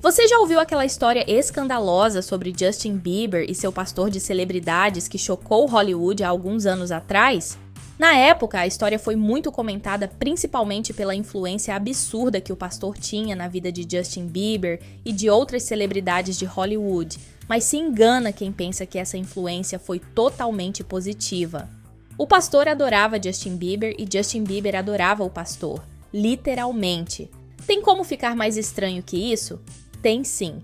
Você já ouviu aquela história escandalosa sobre Justin Bieber e seu pastor de celebridades que chocou Hollywood há alguns anos atrás? Na época, a história foi muito comentada principalmente pela influência absurda que o pastor tinha na vida de Justin Bieber e de outras celebridades de Hollywood, mas se engana quem pensa que essa influência foi totalmente positiva. O pastor adorava Justin Bieber e Justin Bieber adorava o pastor, literalmente. Tem como ficar mais estranho que isso? Tem sim.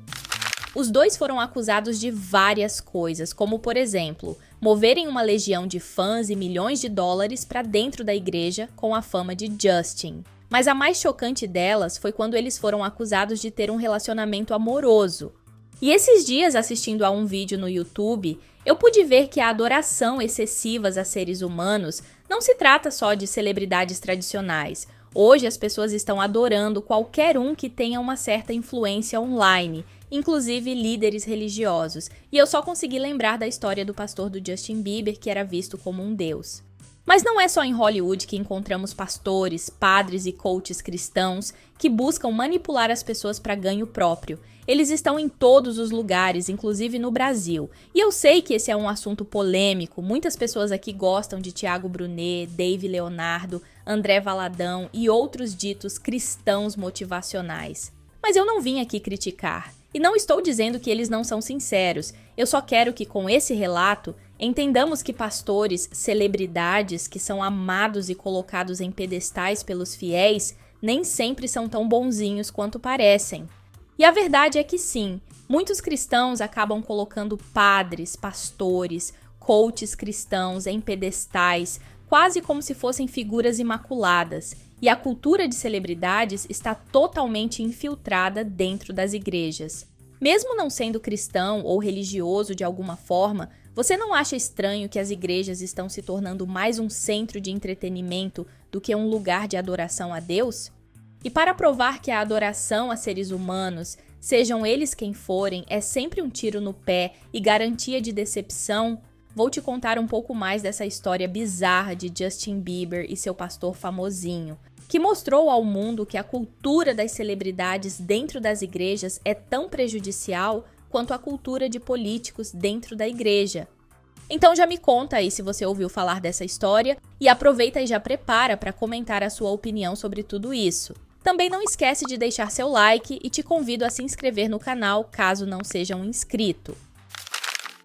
Os dois foram acusados de várias coisas, como por exemplo, moverem uma legião de fãs e milhões de dólares para dentro da igreja com a fama de Justin. Mas a mais chocante delas foi quando eles foram acusados de ter um relacionamento amoroso. E esses dias, assistindo a um vídeo no YouTube, eu pude ver que a adoração excessiva a seres humanos não se trata só de celebridades tradicionais. Hoje as pessoas estão adorando qualquer um que tenha uma certa influência online, inclusive líderes religiosos, e eu só consegui lembrar da história do pastor do Justin Bieber, que era visto como um deus. Mas não é só em Hollywood que encontramos pastores, padres e coaches cristãos que buscam manipular as pessoas para ganho próprio. Eles estão em todos os lugares, inclusive no Brasil. E eu sei que esse é um assunto polêmico, muitas pessoas aqui gostam de Tiago Brunet, Dave Leonardo, André Valadão e outros ditos cristãos motivacionais. Mas eu não vim aqui criticar. E não estou dizendo que eles não são sinceros, eu só quero que com esse relato entendamos que pastores, celebridades que são amados e colocados em pedestais pelos fiéis, nem sempre são tão bonzinhos quanto parecem. E a verdade é que sim, muitos cristãos acabam colocando padres, pastores, coaches cristãos em pedestais, quase como se fossem figuras imaculadas. E a cultura de celebridades está totalmente infiltrada dentro das igrejas. Mesmo não sendo cristão ou religioso de alguma forma, você não acha estranho que as igrejas estão se tornando mais um centro de entretenimento do que um lugar de adoração a Deus? E para provar que a adoração a seres humanos, sejam eles quem forem, é sempre um tiro no pé e garantia de decepção, vou te contar um pouco mais dessa história bizarra de Justin Bieber e seu pastor famosinho, que mostrou ao mundo que a cultura das celebridades dentro das igrejas é tão prejudicial quanto a cultura de políticos dentro da igreja. Então já me conta aí se você ouviu falar dessa história e aproveita e já prepara para comentar a sua opinião sobre tudo isso. Também não esquece de deixar seu like e te convido a se inscrever no canal caso não seja um inscrito.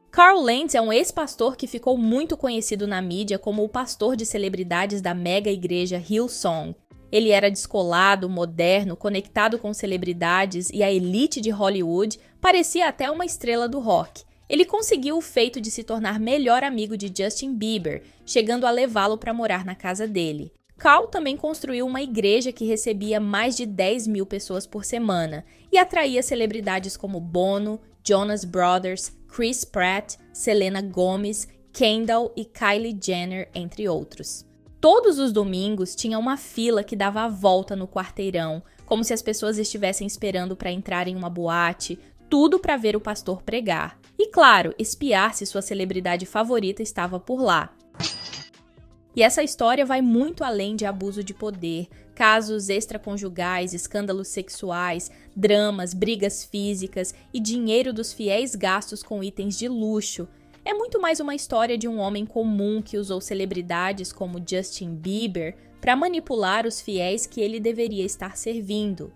Carl Lentz é um ex-pastor que ficou muito conhecido na mídia como o pastor de celebridades da mega igreja Hillsong. Ele era descolado, moderno, conectado com celebridades e a elite de Hollywood, parecia até uma estrela do rock. Ele conseguiu o feito de se tornar melhor amigo de Justin Bieber, chegando a levá-lo para morar na casa dele. Carl também construiu uma igreja que recebia mais de 10 mil pessoas por semana e atraía celebridades como Bono, Jonas Brothers, Chris Pratt, Selena Gomez, Kendall e Kylie Jenner, entre outros. Todos os domingos tinha uma fila que dava a volta no quarteirão, como se as pessoas estivessem esperando para entrar em uma boate, tudo para ver o pastor pregar. E claro, espiar se sua celebridade favorita estava por lá. E essa história vai muito além de abuso de poder, casos extraconjugais, escândalos sexuais, dramas, brigas físicas e dinheiro dos fiéis gastos com itens de luxo. É muito mais uma história de um homem comum que usou celebridades como Justin Bieber para manipular os fiéis que ele deveria estar servindo.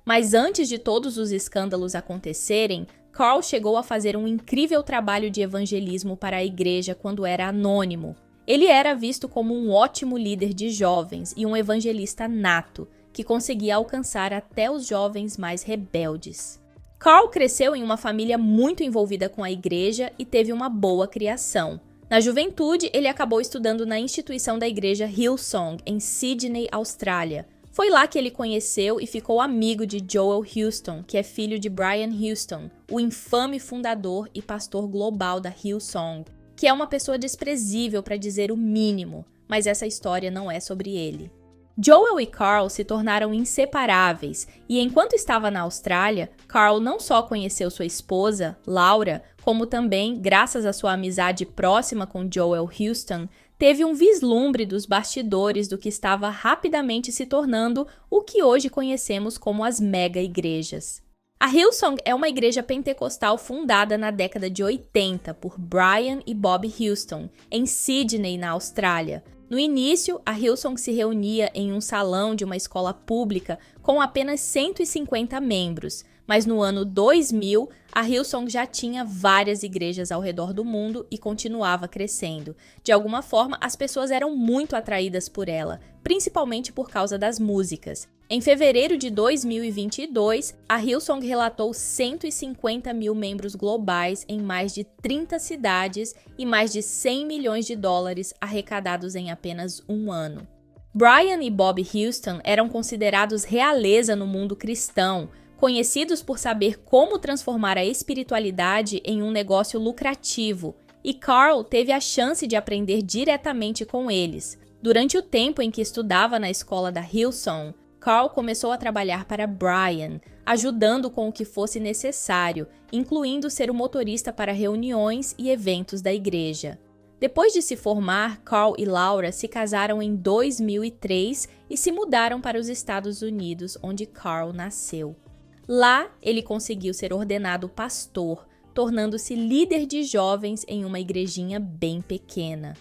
Mas antes de todos os escândalos acontecerem, Carl chegou a fazer um incrível trabalho de evangelismo para a igreja quando era anônimo. Ele era visto como um ótimo líder de jovens e um evangelista nato, que conseguia alcançar até os jovens mais rebeldes. Carl cresceu em uma família muito envolvida com a igreja e teve uma boa criação. Na juventude, ele acabou estudando na instituição da igreja Hillsong, em Sydney, Austrália. Foi lá que ele conheceu e ficou amigo de Joel Houston, que é filho de Brian Houston, o infame fundador e pastor global da Hillsong, que é uma pessoa desprezível para dizer o mínimo, mas essa história não é sobre ele. Joel e Carl se tornaram inseparáveis e enquanto estava na Austrália, Carl não só conheceu sua esposa, Laura, como também, graças à sua amizade próxima com Joel Houston, teve um vislumbre dos bastidores do que estava rapidamente se tornando o que hoje conhecemos como as mega igrejas. A Hillsong é uma igreja pentecostal fundada na década de 80 por Brian e Bob Houston, em Sydney, na Austrália. No início, a Hillsong se reunia em um salão de uma escola pública com apenas 150 membros, mas no ano 2000, a Hillsong já tinha várias igrejas ao redor do mundo e continuava crescendo. De alguma forma, as pessoas eram muito atraídas por ela, principalmente por causa das músicas. Em fevereiro de 2022, a Hillsong relatou 150 mil membros globais em mais de 30 cidades e mais de 100 milhões de dólares arrecadados em apenas um ano. Brian e Bob Houston eram considerados realeza no mundo cristão, conhecidos por saber como transformar a espiritualidade em um negócio lucrativo, e Carl teve a chance de aprender diretamente com eles. Durante o tempo em que estudava na escola da Hillsong, Carl começou a trabalhar para Brian, ajudando com o que fosse necessário, incluindo ser o motorista para reuniões e eventos da igreja. Depois de se formar, Carl e Laura se casaram em 2003 e se mudaram para os Estados Unidos, onde Carl nasceu. Lá, ele conseguiu ser ordenado pastor, tornando-se líder de jovens em uma igrejinha bem pequena.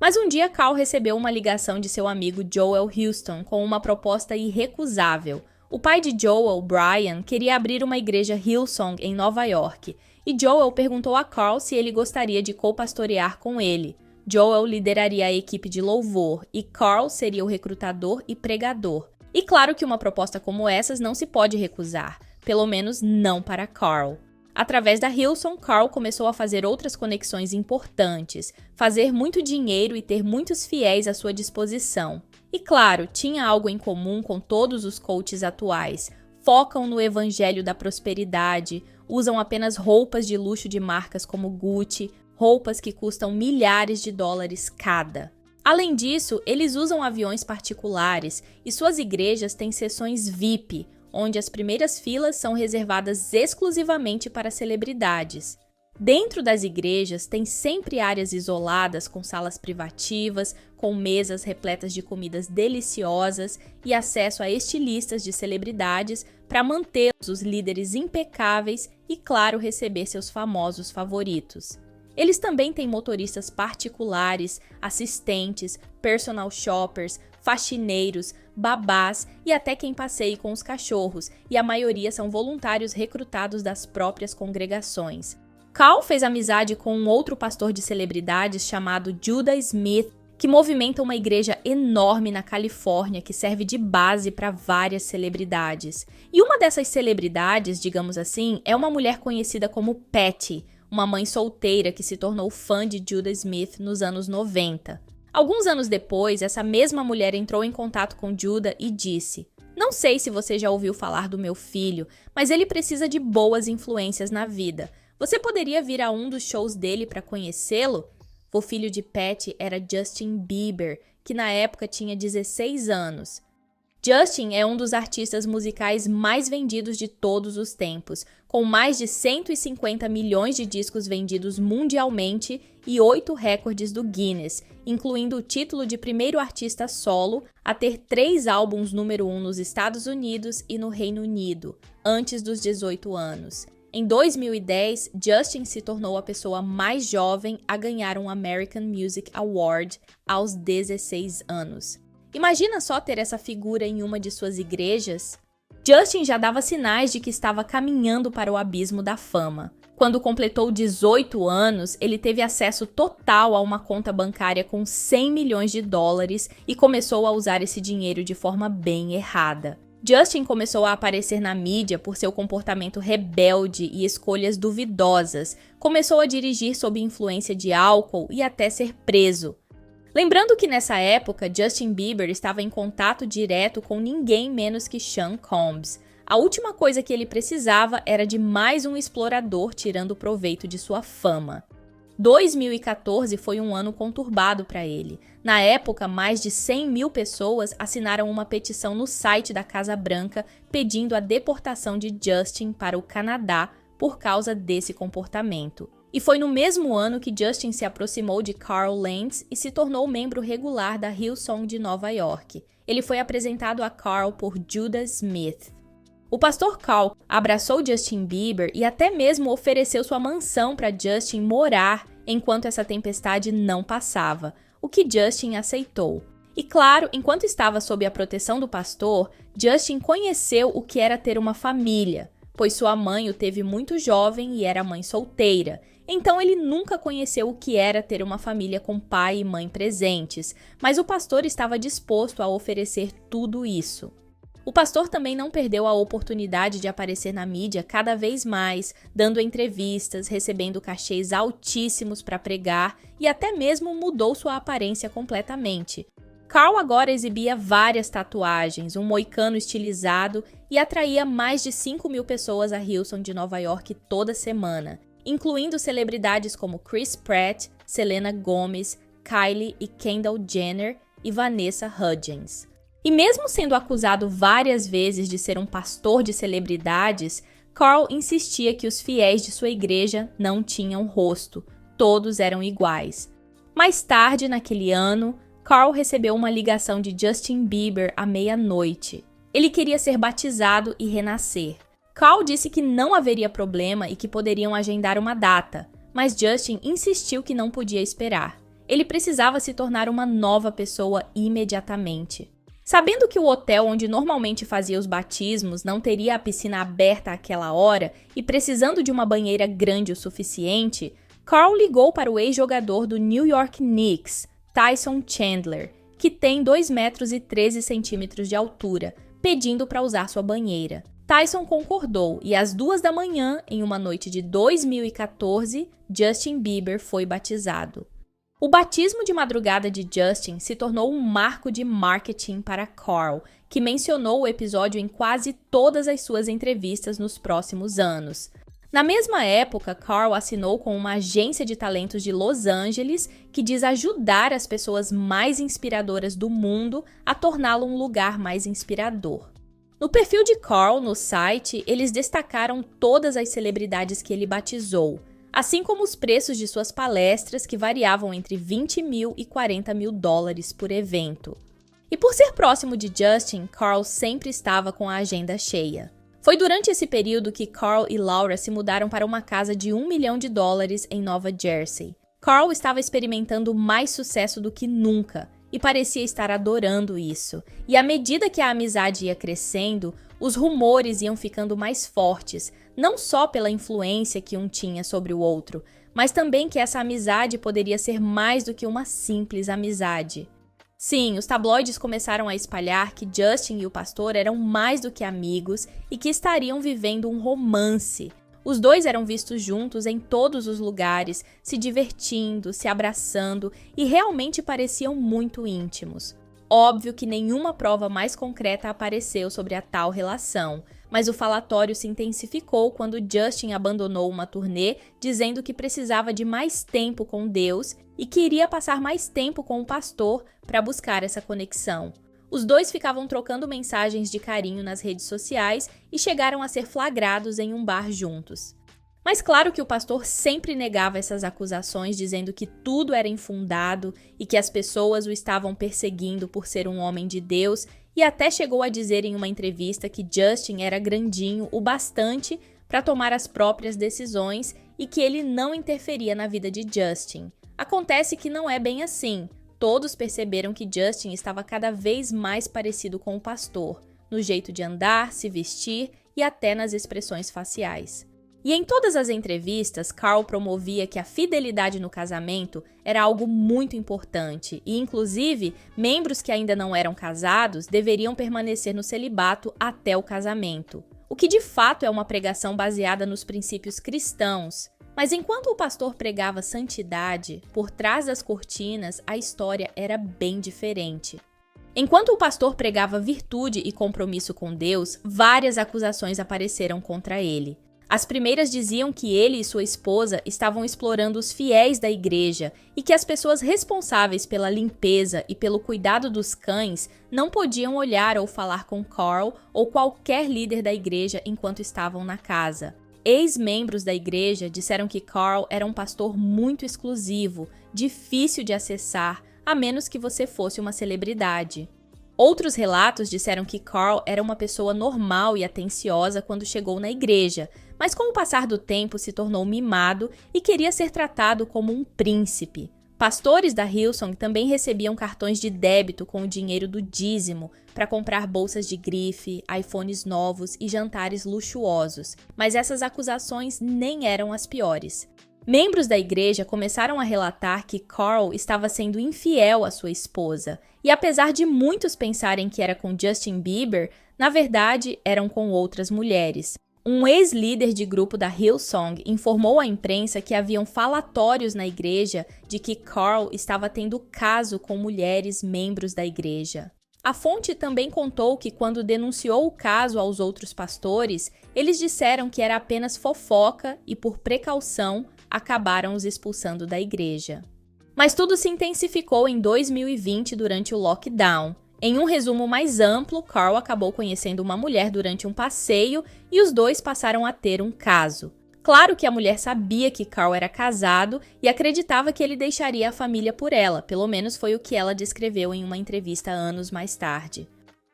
Mas um dia Carl recebeu uma ligação de seu amigo Joel Houston com uma proposta irrecusável. O pai de Joel, Brian, queria abrir uma igreja Hillsong em Nova York, e Joel perguntou a Carl se ele gostaria de co-pastorear com ele. Joel lideraria a equipe de louvor e Carl seria o recrutador e pregador. E claro que uma proposta como essas não se pode recusar, pelo menos não para Carl. Através da Hillsong, Carl começou a fazer outras conexões importantes, fazer muito dinheiro e ter muitos fiéis à sua disposição. E claro, tinha algo em comum com todos os coaches atuais. Focam no evangelho da prosperidade, usam apenas roupas de luxo de marcas como Gucci, roupas que custam milhares de dólares cada. Além disso, eles usam aviões particulares e suas igrejas têm sessões VIP, onde as primeiras filas são reservadas exclusivamente para celebridades. Dentro das igrejas, tem sempre áreas isoladas com salas privativas, com mesas repletas de comidas deliciosas e acesso a estilistas de celebridades para manter os líderes impecáveis e, claro, receber seus famosos favoritos. Eles também têm motoristas particulares, assistentes, personal shoppers, faxineiros, babás e até quem passeie com os cachorros, e a maioria são voluntários recrutados das próprias congregações. Carl fez amizade com um outro pastor de celebridades chamado Judah Smith, que movimenta uma igreja enorme na Califórnia que serve de base para várias celebridades. E uma dessas celebridades, digamos assim, é uma mulher conhecida como Patty, uma mãe solteira que se tornou fã de Judah Smith nos anos 90. Alguns anos depois, essa mesma mulher entrou em contato com Judah e disse: "Não sei se você já ouviu falar do meu filho, mas ele precisa de boas influências na vida. Você poderia vir a um dos shows dele para conhecê-lo?" O filho de Patty era Justin Bieber, que na época tinha 16 anos. Justin é um dos artistas musicais mais vendidos de todos os tempos, com mais de 150 milhões de discos vendidos mundialmente e 8 recordes do Guinness, incluindo o título de primeiro artista solo a ter 3 álbuns número 1 nos Estados Unidos e no Reino Unido, antes dos 18 anos. Em 2010, Justin se tornou a pessoa mais jovem a ganhar um American Music Award aos 16 anos. Imagina só ter essa figura em uma de suas igrejas? Justin já dava sinais de que estava caminhando para o abismo da fama. Quando completou 18 anos, ele teve acesso total a uma conta bancária com 100 milhões de dólares e começou a usar esse dinheiro de forma bem errada. Justin começou a aparecer na mídia por seu comportamento rebelde e escolhas duvidosas, começou a dirigir sob influência de álcool e até ser preso. Lembrando que nessa época, Justin Bieber estava em contato direto com ninguém menos que Sean Combs. A última coisa que ele precisava era de mais um explorador tirando proveito de sua fama. 2014 foi um ano conturbado para ele. Na época, mais de 100 mil pessoas assinaram uma petição no site da Casa Branca pedindo a deportação de Justin para o Canadá por causa desse comportamento. E foi no mesmo ano que Justin se aproximou de Carl Lentz e se tornou membro regular da Hillsong de Nova York. Ele foi apresentado a Carl por Judah Smith. O pastor Carl abraçou Justin Bieber e até mesmo ofereceu sua mansão para Justin morar enquanto essa tempestade não passava, o que Justin aceitou. E claro, enquanto estava sob a proteção do pastor, Justin conheceu o que era ter uma família, pois sua mãe o teve muito jovem e era mãe solteira. Então ele nunca conheceu o que era ter uma família com pai e mãe presentes, mas o pastor estava disposto a oferecer tudo isso. O pastor também não perdeu a oportunidade de aparecer na mídia cada vez mais, dando entrevistas, recebendo cachês altíssimos para pregar e até mesmo mudou sua aparência completamente. Carl agora exibia várias tatuagens, um moicano estilizado e atraía mais de 5.000 pessoas a Hillsong de Nova York toda semana, incluindo celebridades como Chris Pratt, Selena Gomez, Kylie e Kendall Jenner e Vanessa Hudgens. E mesmo sendo acusado várias vezes de ser um pastor de celebridades, Carl insistia que os fiéis de sua igreja não tinham rosto, todos eram iguais. Mais tarde, naquele ano, Carl recebeu uma ligação de Justin Bieber à meia-noite. Ele queria ser batizado e renascer. Carl disse que não haveria problema e que poderiam agendar uma data, mas Justin insistiu que não podia esperar. Ele precisava se tornar uma nova pessoa imediatamente. Sabendo que o hotel onde normalmente fazia os batismos não teria a piscina aberta àquela hora e precisando de uma banheira grande o suficiente, Carl ligou para o ex-jogador do New York Knicks, Tyson Chandler, que tem 2,13 metros de altura, pedindo para usar sua banheira. Tyson concordou e às 2 da manhã, em uma noite de 2014, Justin Bieber foi batizado. O batismo de madrugada de Justin se tornou um marco de marketing para Carl, que mencionou o episódio em quase todas as suas entrevistas nos próximos anos. Na mesma época, Carl assinou com uma agência de talentos de Los Angeles que diz ajudar as pessoas mais inspiradoras do mundo a torná-lo um lugar mais inspirador. No perfil de Carl no site, eles destacaram todas as celebridades que ele batizou, assim como os preços de suas palestras que variavam entre 20 mil e 40 mil dólares por evento. E por ser próximo de Justin, Carl sempre estava com a agenda cheia. Foi durante esse período que Carl e Laura se mudaram para uma casa de $1 milhão em Nova Jersey. Carl estava experimentando mais sucesso do que nunca e parecia estar adorando isso. E à medida que a amizade ia crescendo, os rumores iam ficando mais fortes, não só pela influência que um tinha sobre o outro, mas também que essa amizade poderia ser mais do que uma simples amizade. Sim, os tabloides começaram a espalhar que Justin e o pastor eram mais do que amigos e que estariam vivendo um romance. Os dois eram vistos juntos em todos os lugares, se divertindo, se abraçando e realmente pareciam muito íntimos. Óbvio que nenhuma prova mais concreta apareceu sobre a tal relação, mas o falatório se intensificou quando Justin abandonou uma turnê dizendo que precisava de mais tempo com Deus e que iria passar mais tempo com o pastor para buscar essa conexão. Os dois ficavam trocando mensagens de carinho nas redes sociais e chegaram a ser flagrados em um bar juntos. Mas claro que o pastor sempre negava essas acusações, dizendo que tudo era infundado e que as pessoas o estavam perseguindo por ser um homem de Deus, e até chegou a dizer em uma entrevista que Justin era grandinho o bastante para tomar as próprias decisões e que ele não interferia na vida de Justin. Acontece que não é bem assim. Todos perceberam que Justin estava cada vez mais parecido com o pastor, no jeito de andar, se vestir e até nas expressões faciais. E em todas as entrevistas, Carl promovia que a fidelidade no casamento era algo muito importante e, inclusive, membros que ainda não eram casados deveriam permanecer no celibato até o casamento, o que de fato é uma pregação baseada nos princípios cristãos. Mas enquanto o pastor pregava santidade, por trás das cortinas a história era bem diferente. Enquanto o pastor pregava virtude e compromisso com Deus, várias acusações apareceram contra ele. As primeiras diziam que ele e sua esposa estavam explorando os fiéis da igreja e que as pessoas responsáveis pela limpeza e pelo cuidado dos cães não podiam olhar ou falar com Carl ou qualquer líder da igreja enquanto estavam na casa. Ex-membros da igreja disseram que Carl era um pastor muito exclusivo, difícil de acessar, a menos que você fosse uma celebridade. Outros relatos disseram que Carl era uma pessoa normal e atenciosa quando chegou na igreja, mas com o passar do tempo se tornou mimado e queria ser tratado como um príncipe. Pastores da Hillsong também recebiam cartões de débito com o dinheiro do dízimo para comprar bolsas de grife, iPhones novos e jantares luxuosos, mas essas acusações nem eram as piores. Membros da igreja começaram a relatar que Carl estava sendo infiel à sua esposa, e apesar de muitos pensarem que era com Justin Bieber, na verdade eram com outras mulheres. Um ex-líder de grupo da Hillsong informou à imprensa que haviam falatórios na igreja de que Carl estava tendo caso com mulheres membros da igreja. A fonte também contou que quando denunciou o caso aos outros pastores, eles disseram que era apenas fofoca e, por precaução, acabaram os expulsando da igreja. Mas tudo se intensificou em 2020 durante o lockdown. Em um resumo mais amplo, Carl acabou conhecendo uma mulher durante um passeio e os dois passaram a ter um caso. Claro que a mulher sabia que Carl era casado e acreditava que ele deixaria a família por ela, pelo menos foi o que ela descreveu em uma entrevista anos mais tarde.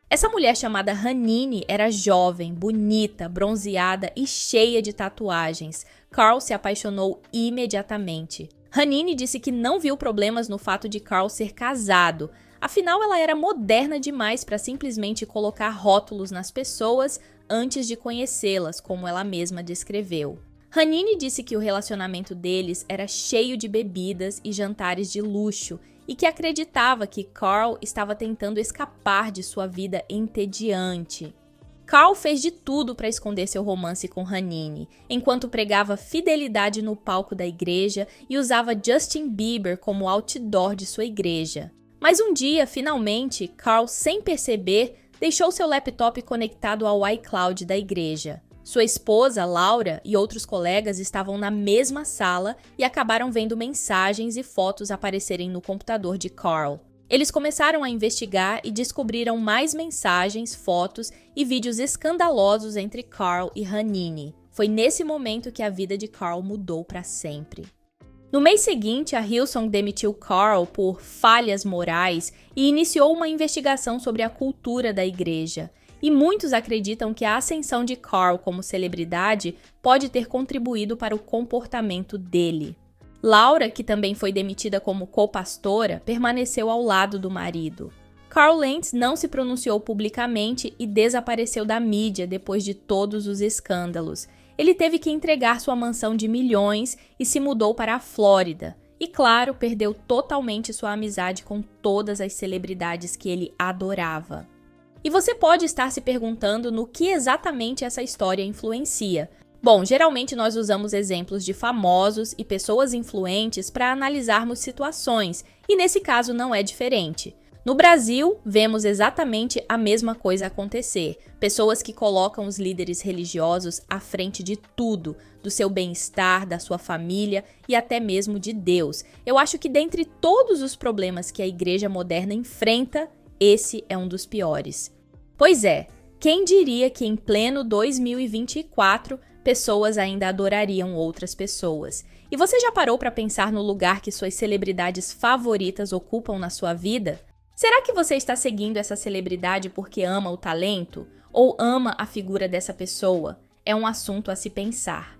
Essa mulher chamada Hanine era jovem, bonita, bronzeada e cheia de tatuagens. Carl se apaixonou imediatamente. Hanine disse que não viu problemas no fato de Carl ser casado. Afinal, ela era moderna demais para simplesmente colocar rótulos nas pessoas antes de conhecê-las, como ela mesma descreveu. Hanine disse que o relacionamento deles era cheio de bebidas e jantares de luxo e que acreditava que Carl estava tentando escapar de sua vida entediante. Carl fez de tudo para esconder seu romance com Hanine, enquanto pregava fidelidade no palco da igreja e usava Justin Bieber como outdoor de sua igreja. Mas um dia, finalmente, Carl, sem perceber, deixou seu laptop conectado ao iCloud da igreja. Sua esposa, Laura, e outros colegas estavam na mesma sala e acabaram vendo mensagens e fotos aparecerem no computador de Carl. Eles começaram a investigar e descobriram mais mensagens, fotos e vídeos escandalosos entre Carl e Hanine. Foi nesse momento que a vida de Carl mudou para sempre. No mês seguinte, a Hillsong demitiu Carl por falhas morais e iniciou uma investigação sobre a cultura da igreja. E muitos acreditam que a ascensão de Carl como celebridade pode ter contribuído para o comportamento dele. Laura, que também foi demitida como co-pastora, permaneceu ao lado do marido. Carl Lentz não se pronunciou publicamente e desapareceu da mídia depois de todos os escândalos. Ele teve que entregar sua mansão de milhões e se mudou para a Flórida. E, claro, perdeu totalmente sua amizade com todas as celebridades que ele adorava. E você pode estar se perguntando no que exatamente essa história influencia. Bom, geralmente nós usamos exemplos de famosos e pessoas influentes para analisarmos situações, e nesse caso não é diferente. No Brasil, vemos exatamente a mesma coisa acontecer. Pessoas que colocam os líderes religiosos à frente de tudo, do seu bem-estar, da sua família e até mesmo de Deus. Eu acho que dentre todos os problemas que a igreja moderna enfrenta, esse é um dos piores. Pois é, quem diria que em pleno 2024, pessoas ainda adorariam outras pessoas? E você já parou para pensar no lugar que suas celebridades favoritas ocupam na sua vida? Será que você está seguindo essa celebridade porque ama o talento? Ou ama a figura dessa pessoa? É um assunto a se pensar.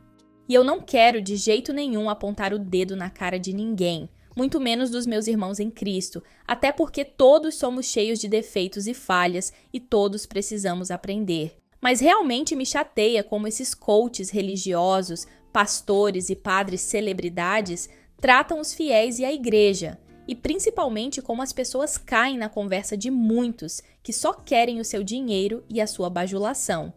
E eu não quero de jeito nenhum apontar o dedo na cara de ninguém, muito menos dos meus irmãos em Cristo, até porque todos somos cheios de defeitos e falhas e todos precisamos aprender. Mas realmente me chateia como esses coaches religiosos, pastores e padres celebridades tratam os fiéis e a igreja. E principalmente como as pessoas caem na conversa de muitos que só querem o seu dinheiro e a sua bajulação.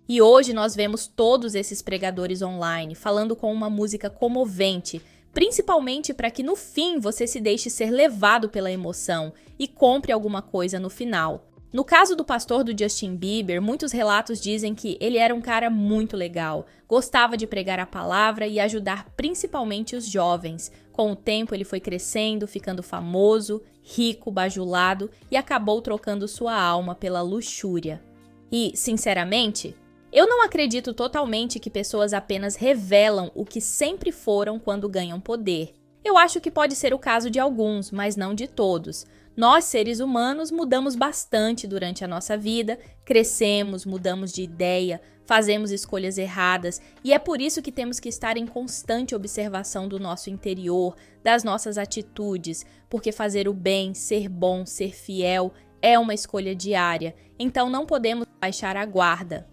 E hoje nós vemos todos esses pregadores online falando com uma música comovente, principalmente para que no fim você se deixe ser levado pela emoção e compre alguma coisa no final. No caso do pastor do Justin Bieber, muitos relatos dizem que ele era um cara muito legal, gostava de pregar a palavra e ajudar principalmente os jovens. Com o tempo ele foi crescendo, ficando famoso, rico, bajulado e acabou trocando sua alma pela luxúria. E, sinceramente, eu não acredito totalmente que pessoas apenas revelam o que sempre foram quando ganham poder. Eu acho que pode ser o caso de alguns, mas não de todos. Nós, seres humanos, mudamos bastante durante a nossa vida, crescemos, mudamos de ideia, fazemos escolhas erradas e é por isso que temos que estar em constante observação do nosso interior, das nossas atitudes, porque fazer o bem, ser bom, ser fiel é uma escolha diária, então não podemos baixar a guarda.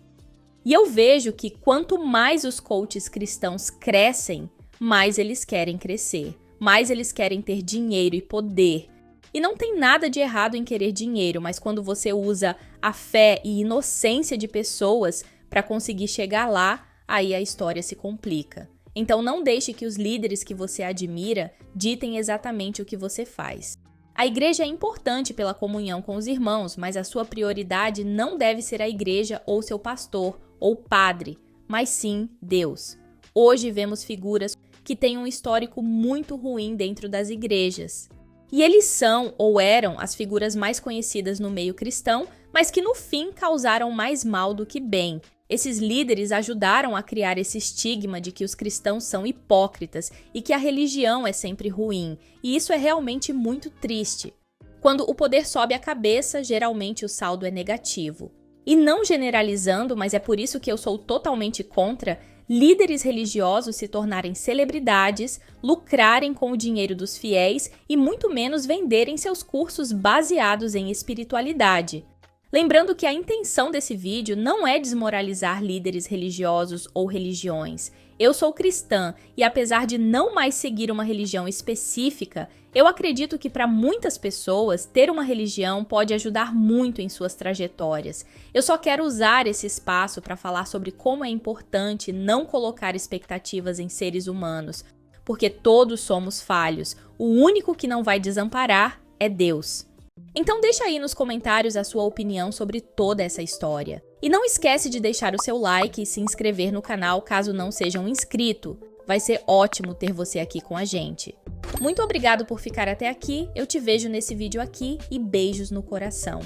E eu vejo que quanto mais os coaches cristãos crescem, mais eles querem crescer, mais eles querem ter dinheiro e poder. E não tem nada de errado em querer dinheiro, mas quando você usa a fé e inocência de pessoas para conseguir chegar lá, aí a história se complica. Então não deixe que os líderes que você admira ditem exatamente o que você faz. A igreja é importante pela comunhão com os irmãos, mas a sua prioridade não deve ser a igreja ou seu pastor ou padre, mas sim Deus. Hoje vemos figuras que têm um histórico muito ruim dentro das igrejas. E eles são ou eram as figuras mais conhecidas no meio cristão, mas que no fim causaram mais mal do que bem. Esses líderes ajudaram a criar esse estigma de que os cristãos são hipócritas e que a religião é sempre ruim, e isso é realmente muito triste. Quando o poder sobe a cabeça, geralmente o saldo é negativo. E não generalizando, mas é por isso que eu sou totalmente contra, líderes religiosos se tornarem celebridades, lucrarem com o dinheiro dos fiéis e muito menos venderem seus cursos baseados em espiritualidade. Lembrando que a intenção desse vídeo não é desmoralizar líderes religiosos ou religiões. Eu sou cristã e apesar de não mais seguir uma religião específica, eu acredito que para muitas pessoas ter uma religião pode ajudar muito em suas trajetórias. Eu só quero usar esse espaço para falar sobre como é importante não colocar expectativas em seres humanos, porque todos somos falhos. O único que não vai desamparar é Deus. Então deixa aí nos comentários a sua opinião sobre toda essa história. E não esquece de deixar o seu like e se inscrever no canal caso não seja um inscrito. Vai ser ótimo ter você aqui com a gente. Muito obrigado por ficar até aqui, eu te vejo nesse vídeo aqui e beijos no coração.